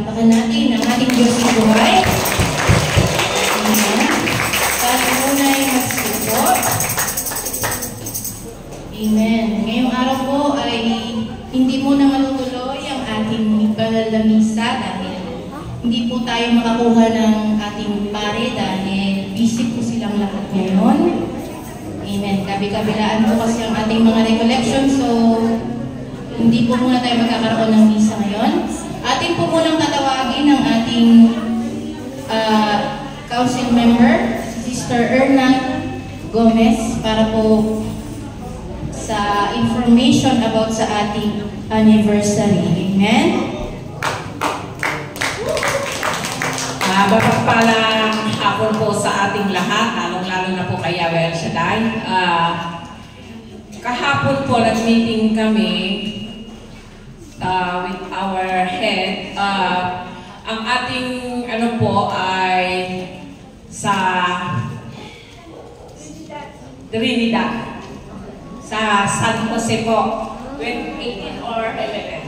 Palakpakan natin ang ating Diyos na buhay. Amen. Tayo muna ay magsuko. Amen. Ngayong araw po ay hindi muna matutuloy ang ating banal na misa dahil hindi po tayo makakuha ng ating pare dahil busy po silang lahat ngayon. Amen. Kabi-kabilaan po kasi ang ating mga recollection, so hindi po muna tayo magkakaroon ng misa ngayon. Atin po munang tatawagin ang ating council member, Sister Erna Gomez, para po sa information about sa ating anniversary. Amen? Mapagpalang hapon po sa ating lahat, lalong-lalo na po kay Yahweh El Shaddai. Kahapon po nag-meeting kami with our head. Ang ating ano po ay sa Trinidad, sa San Jose po, 18 or 11.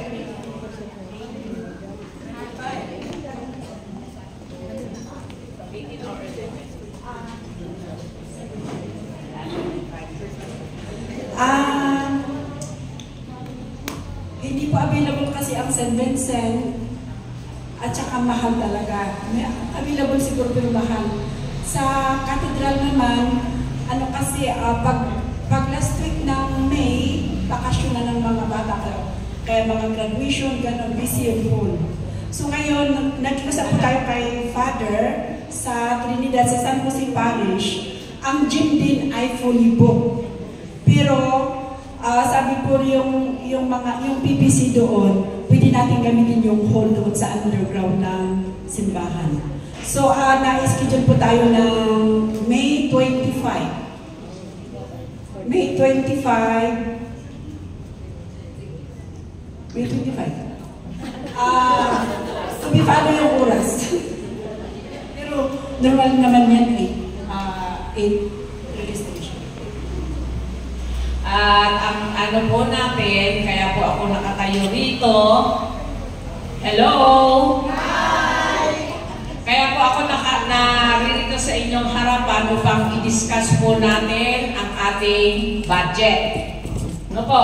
Hindi po available kasi ang St. Vincent at saka mahal talaga. Available siguro pero mahal. Sa cathedral naman, ano kasi pag last week ng May, bakasyon na ng mga bata kaya mga graduation, gano'n, busy yung pool. So ngayon, nag-usap po tayo kay Father sa Trinidad, sa San Jose Parish. Ang gym din ay fully booked. Pero sabi po yung PPC doon, pwede natin gamitin yung hall doon sa underground ng simbahan. So na-schedule po tayo ng May 25. May 25. May 25. So may paano yung oras? Pero normal naman yan 8 registration. At ang ano po natin, kaya po ako nakatayo rito. Hello! Hi! Kaya po ako naririto sa inyong harapan upang i-discuss po natin ang ating budget. Ano po?